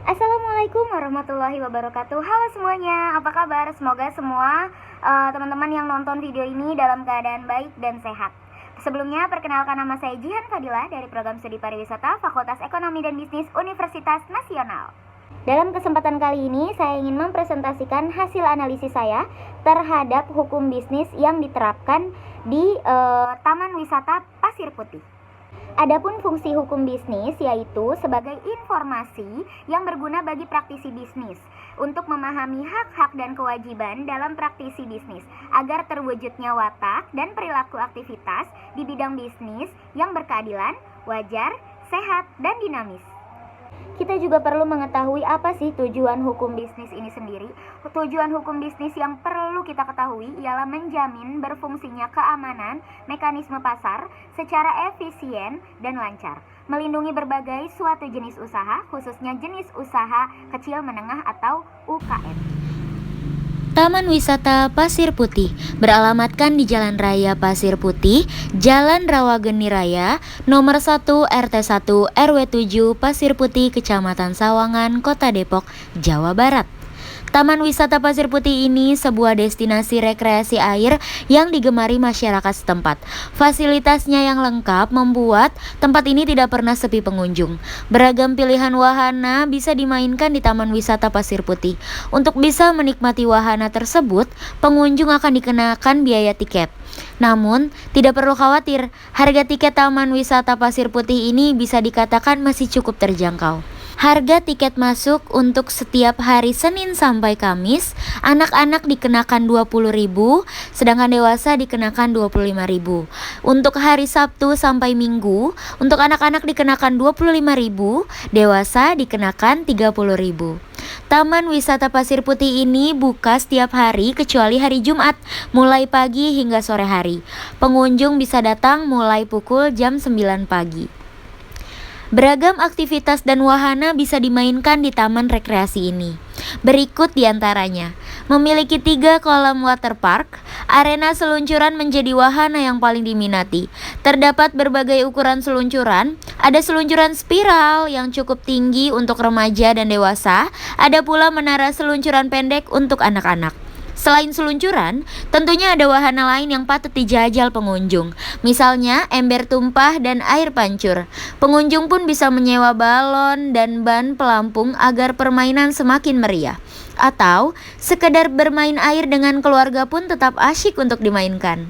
Assalamualaikum warahmatullahi wabarakatuh. Halo semuanya, apa kabar? Semoga semua teman-teman yang nonton video ini dalam keadaan baik dan sehat. Sebelumnya, perkenalkan, nama saya Jihan Fadila dari Program Studi Pariwisata Fakultas Ekonomi dan Bisnis Universitas Nasional. Dalam kesempatan kali ini, saya ingin mempresentasikan hasil analisis saya terhadap hukum bisnis yang diterapkan di Taman Wisata Pasir Putih. Adapun fungsi hukum bisnis yaitu sebagai informasi yang berguna bagi praktisi bisnis untuk memahami hak-hak dan kewajiban dalam praktisi bisnis agar terwujudnya watak dan perilaku aktivitas di bidang bisnis yang berkeadilan, wajar, sehat, dan dinamis. Kita juga perlu mengetahui apa sih tujuan hukum bisnis ini sendiri. Tujuan hukum bisnis yang perlu kita ketahui ialah menjamin berfungsinya keamanan mekanisme pasar secara efisien dan lancar, melindungi berbagai suatu jenis usaha, khususnya jenis usaha kecil menengah atau UKM. Taman Wisata Pasir Putih beralamatkan di Jalan Raya Pasir Putih, Jalan Rawageni Raya, nomor 1 RT 1 RW 7 Pasir Putih, Kecamatan Sawangan, Kota Depok, Jawa Barat. Taman Wisata Pasir Putih ini sebuah destinasi rekreasi air yang digemari masyarakat setempat. Fasilitasnya yang lengkap membuat tempat ini tidak pernah sepi pengunjung. Beragam pilihan wahana bisa dimainkan di Taman Wisata Pasir Putih. Untuk bisa menikmati wahana tersebut, pengunjung akan dikenakan biaya tiket. Namun, tidak perlu khawatir, harga tiket Taman Wisata Pasir Putih ini bisa dikatakan masih cukup terjangkau. Harga tiket masuk untuk setiap hari Senin sampai Kamis, anak-anak dikenakan 20.000, sedangkan dewasa dikenakan 25.000. Untuk hari Sabtu sampai Minggu, untuk anak-anak dikenakan 25.000, dewasa dikenakan 30.000. Taman Wisata Pasir Putih ini buka setiap hari kecuali hari Jumat, mulai pagi hingga sore hari. Pengunjung bisa datang mulai pukul jam 9 pagi. Beragam aktivitas dan wahana bisa dimainkan di taman rekreasi ini. Berikut diantaranya: memiliki 3 kolam waterpark, arena seluncuran menjadi wahana yang paling diminati. Terdapat berbagai ukuran seluncuran, ada seluncuran spiral yang cukup tinggi untuk remaja dan dewasa, ada pula menara seluncuran pendek untuk anak-anak. Selain seluncuran, tentunya ada wahana lain yang patut dijajal pengunjung. Misalnya ember tumpah dan air pancur. Pengunjung pun bisa menyewa balon dan ban pelampung agar permainan semakin meriah. Atau sekedar bermain air dengan keluarga pun tetap asyik untuk dimainkan.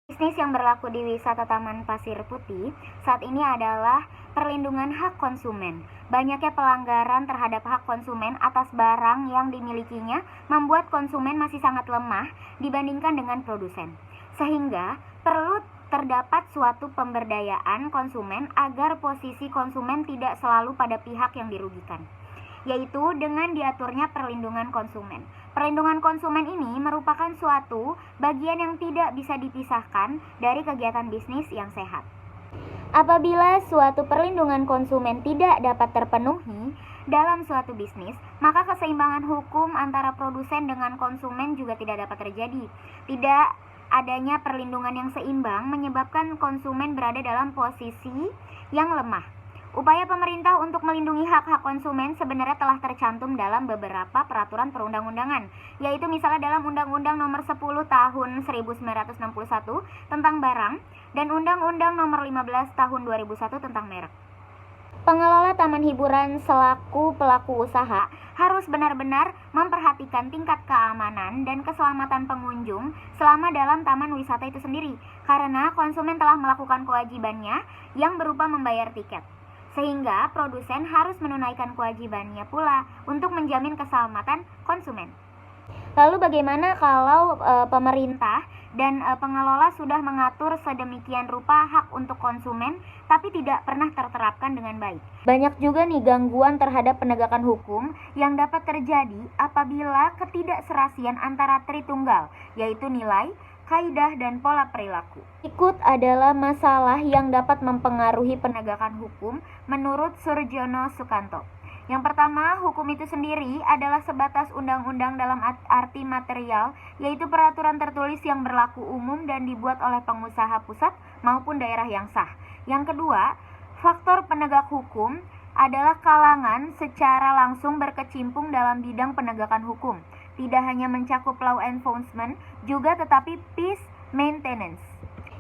Bisnis yang berlaku di wisata Taman Pasir Putih saat ini adalah perlindungan hak konsumen. Banyaknya pelanggaran terhadap hak konsumen atas barang yang dimilikinya membuat konsumen masih sangat lemah dibandingkan dengan produsen. Sehingga perlu terdapat suatu pemberdayaan konsumen agar posisi konsumen tidak selalu pada pihak yang dirugikan, yaitu dengan diaturnya perlindungan konsumen. Perlindungan konsumen ini merupakan suatu bagian yang tidak bisa dipisahkan dari kegiatan bisnis yang sehat. Apabila suatu perlindungan konsumen tidak dapat terpenuhi dalam suatu bisnis, maka keseimbangan hukum antara produsen dengan konsumen juga tidak dapat terjadi. Tidak adanya perlindungan yang seimbang menyebabkan konsumen berada dalam posisi yang lemah. Upaya pemerintah untuk melindungi hak-hak konsumen sebenarnya telah tercantum dalam beberapa peraturan perundang-undangan, yaitu misalnya dalam Undang-Undang Nomor 10 Tahun 1961 tentang barang dan Undang-Undang Nomor 15 Tahun 2001 tentang merek. Pengelola taman hiburan selaku pelaku usaha harus benar-benar memperhatikan tingkat keamanan dan keselamatan pengunjung selama dalam taman wisata itu sendiri, karena konsumen telah melakukan kewajibannya yang berupa membayar tiket. Sehingga produsen harus menunaikan kewajibannya pula untuk menjamin keselamatan konsumen. Lalu bagaimana kalau pemerintah dan pengelola sudah mengatur sedemikian rupa hak untuk konsumen tapi tidak pernah terterapkan dengan baik? Banyak juga nih gangguan terhadap penegakan hukum yang dapat terjadi apabila ketidakserasian antara tritunggal, yaitu nilai, kaidah, dan pola perilaku. Berikut adalah masalah yang dapat mempengaruhi penegakan hukum menurut Surjono Sukanto. Yang pertama, hukum itu sendiri adalah sebatas undang-undang dalam arti material, yaitu peraturan tertulis yang berlaku umum dan dibuat oleh pengusaha pusat maupun daerah yang sah. Yang kedua, faktor penegak hukum adalah kalangan secara langsung berkecimpung dalam bidang penegakan hukum. Tidak hanya mencakup law enforcement, juga tetapi peace maintenance.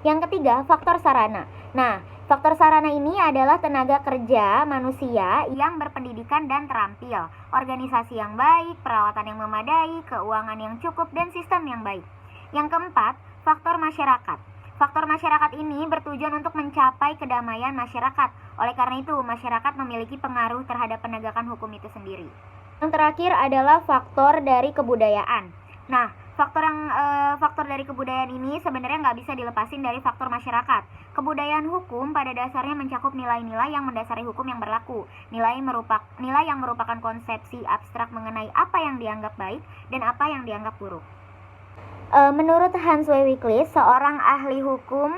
Yang ketiga, faktor sarana. Nah, faktor sarana ini adalah tenaga kerja manusia yang berpendidikan dan terampil, organisasi yang baik, peralatan yang memadai, keuangan yang cukup, dan sistem yang baik. Yang keempat, faktor masyarakat. Faktor masyarakat ini bertujuan untuk mencapai kedamaian masyarakat. Oleh karena itu, masyarakat memiliki pengaruh terhadap penegakan hukum itu sendiri. Yang terakhir adalah faktor dari kebudayaan. Nah, faktor dari kebudayaan ini sebenarnya nggak bisa dilepasin dari faktor masyarakat. Kebudayaan hukum pada dasarnya mencakup nilai-nilai yang mendasari hukum yang berlaku. Nilai yang merupakan konsepsi abstrak mengenai apa yang dianggap baik dan apa yang dianggap buruk. Menurut Hans W. Wicklis, seorang ahli hukum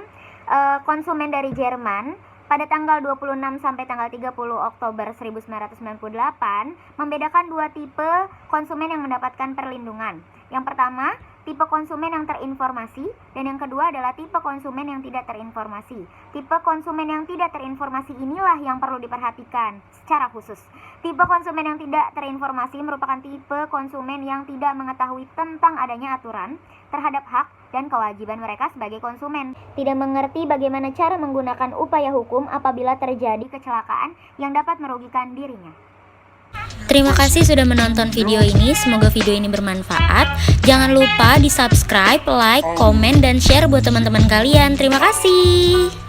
konsumen dari Jerman, pada tanggal 26 sampai tanggal 30 Oktober 1998, membedakan dua tipe konsumen yang mendapatkan perlindungan. Yang pertama, tipe konsumen yang terinformasi, dan yang kedua adalah tipe konsumen yang tidak terinformasi. Tipe konsumen yang tidak terinformasi inilah yang perlu diperhatikan secara khusus. Tipe konsumen yang tidak terinformasi merupakan tipe konsumen yang tidak mengetahui tentang adanya aturan terhadap hak dan kewajiban mereka sebagai konsumen. Tidak mengerti bagaimana cara menggunakan upaya hukum apabila terjadi kecelakaan yang dapat merugikan dirinya. Terima kasih sudah menonton video ini, semoga video ini bermanfaat. Jangan lupa di subscribe, like, komen, dan share buat teman-teman kalian. Terima kasih.